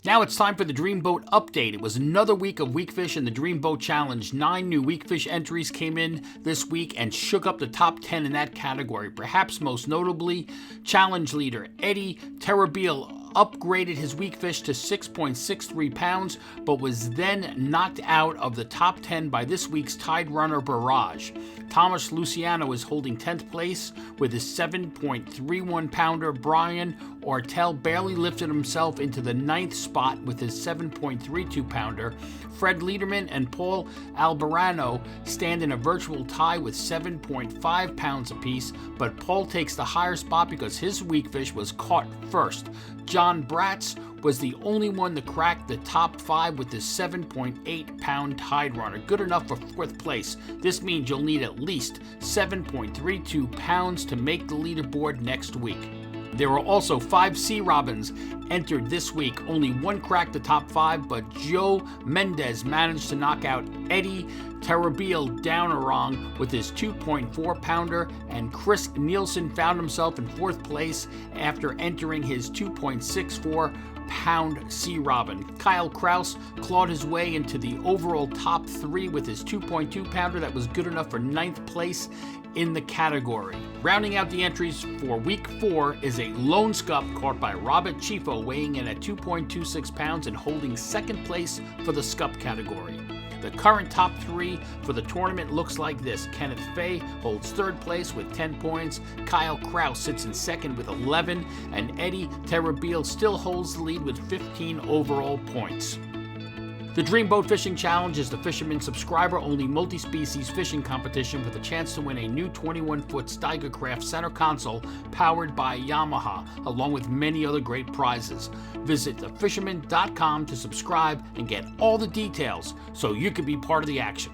Now it's time for the Dreamboat update. It was another week of weakfish in the Dreamboat Challenge. 9 new weakfish entries came in this week and shook up the top 10 in that category. Perhaps most notably, challenge leader Eddie Terrabil upgraded his weakfish to 6.63 pounds, but was then knocked out of the top 10 by this week's Tide Runner Barrage. Thomas Luciano is holding 10th place with his 7.31 pounder. Brian Ortel barely lifted himself into the 9th spot with his 7.32 pounder. Fred Liederman and Paul Albarano stand in a virtual tie with 7.5 pounds apiece, but Paul takes the higher spot because his weakfish was caught first. John Bratz was the only one to crack the top 5 with his 7.8 pound Tide Runner. Good enough for 4th place. This means you'll need at least 7.32 pounds to make the leaderboard next week. There were also 5 sea robins entered this week. Only one cracked the top 5, but Joe Mendez managed to knock out Eddie Terrabil down a rung with his 2.4 pounder, and Chris Nielsen found himself in 4th place after entering his 2.64 pound sea robin. Kyle Kraus clawed his way into the overall top 3 with his 2.2 pounder that was good enough for 9th place in the category. Rounding out the entries for week 4 is a lone scup caught by Robert Chifo, weighing in at 2.26 pounds and holding 2nd place for the scup category. The current top 3 for the tournament looks like this. Kenneth Fay holds 3rd place with 10 points. Kyle Kraus sits in 2nd with 11, and Eddie Terrabil still holds the lead with 15 overall points. The Dreamboat Fishing Challenge is the Fisherman subscriber-only multi-species fishing competition with a chance to win a new 21-foot Steigercraft center console powered by Yamaha, along with many other great prizes. Visit thefisherman.com to subscribe and get all the details so you can be part of the action.